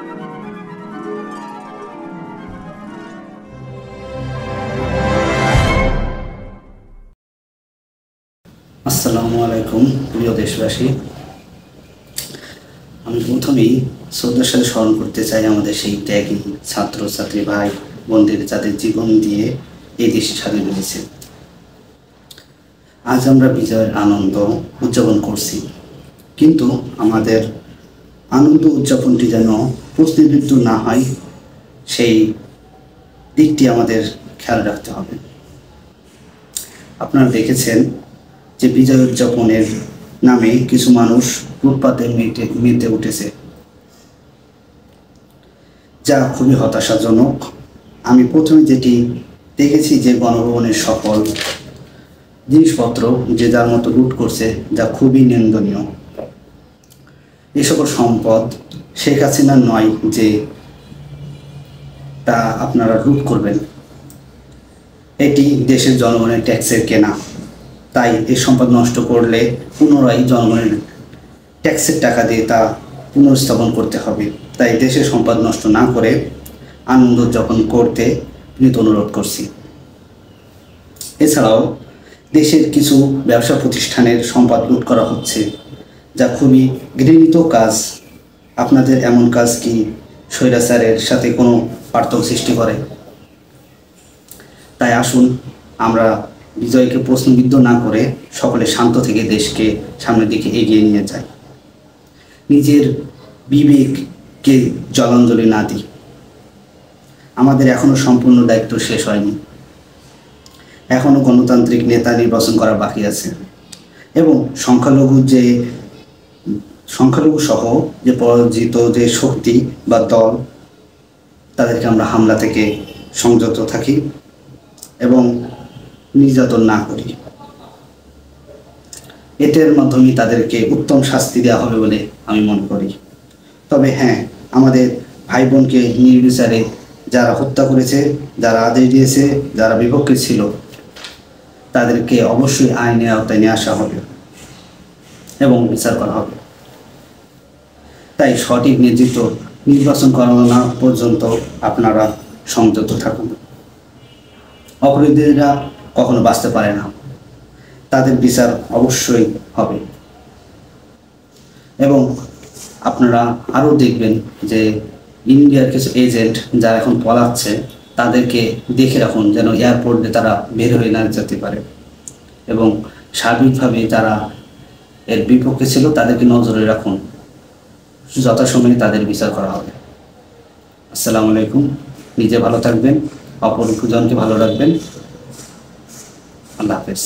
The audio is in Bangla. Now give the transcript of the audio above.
আসসালামু আলাইকুম প্রিয় দেশবাসী। আমি প্রথমেই শ্রদ্ধার সাথে স্মরণ করতে চাই আমাদের সেই ত্যাগী ছাত্রছাত্রী ভাই বোনদের, যাদের জীবন দিয়ে এই দেশ স্বাধীন হয়েছে। আজ আমরা বিজয়ের আনন্দ উদযাপন করছি, কিন্তু আমাদের আনন্দ উদযাপনটি যেন প্রশ্নবিদ্ধ না হয়, সেই দিকটি আমাদের খেয়াল রাখতে হবে। আপনারা দেখেছেন যে বিজয় উদযাপনের নামে কিছু মানুষ ফুটপাতে মেতে উঠেছে, যা খুবই হতাশাজনক। আমি প্রথমে যেটি দেখেছি যে গণভবনের সকল জিনিসপত্র যে যার মতো লুট করছে, যা খুবই নিন্দনীয়। এই সকল সম্পদ শেখ হাসিনার নয় যে তা আপনারা লুট করবেন, এটি দেশের জনগণের ট্যাক্সের কেনা। তাই এই সম্পদ নষ্ট করলে পুনরায় জনগণের ট্যাক্সের টাকা দিয়ে তা পুনর্স্থাপন করতে হবে। তাই দেশের সম্পদ নষ্ট না করে আনন্দ উদযাপন করতে বিনীত অনুরোধ করছি। এছাড়াও দেশের কিছু ব্যবসা প্রতিষ্ঠানের সম্পদ লুট করা হচ্ছে, যা খুবই ঘৃণিত কাজ। আপনাদের এমন কাজ কি স্বৈরাচারের সাথে কোনো পার্থক্য সৃষ্টি করে? তাই আসুন আমরা বিজয়কে প্রশ্নবিদ্ধ না করে সকলে শান্ত থেকে দেশকে সামনের দিকে এগিয়ে নিয়ে যাই, নিজের বিবেককে জলাঞ্জলি না দিই। আমাদের এখনো সম্পূর্ণ দায়িত্ব শেষ হয়নি, এখনো গণতান্ত্রিক নেতা নির্বাচন করা বাকি আছে, এবং সংখ্যালঘু সহ যে পরাজিত যে শক্তি বা দল, তাদেরকে আমরা হামলা থেকে সংযত থাকি এবং নির্যাতন না করি। এটার মাধ্যমে তাদেরকে উত্তম শাস্তি দেওয়া হবে বলে আমি মনে করি। তবে হ্যাঁ, আমাদের ভাই বোনকে নির্বিচারে যারা হত্যা করেছে, যারা আদেশ দিয়েছে, যারা বিপক্ষে ছিল, তাদেরকে অবশ্যই আইনের আওতায় নিয়ে আসা হবে এবং বিচার করা হবে। তাই সঠিক নেতৃত্ব নির্বাচন করানো না পর্যন্ত আপনারা সংযত থাকুন। অপরাধীরা কখনো বাঁচতে পারে না, তাদের বিচার অবশ্যই হবে। এবং আপনারা আরও দেখবেন যে ইন্ডিয়ার কিছু এজেন্ট যারা এখন পলাচ্ছে, তাদেরকে দেখে রাখুন যেন এয়ারপোর্টে তারা বের হয়ে না যেতে পারে, এবং সার্বিকভাবে যারা এর বিপক্ষে ছিল তাদেরকে নজরে রাখুন। যথাসময়ে তাদের বিচার করা হবে। আসসালামু আলাইকুম। নিজে ভালো থাকবেন, অপর জনকে ভালো রাখবেন। আল্লাহ হাফেজ।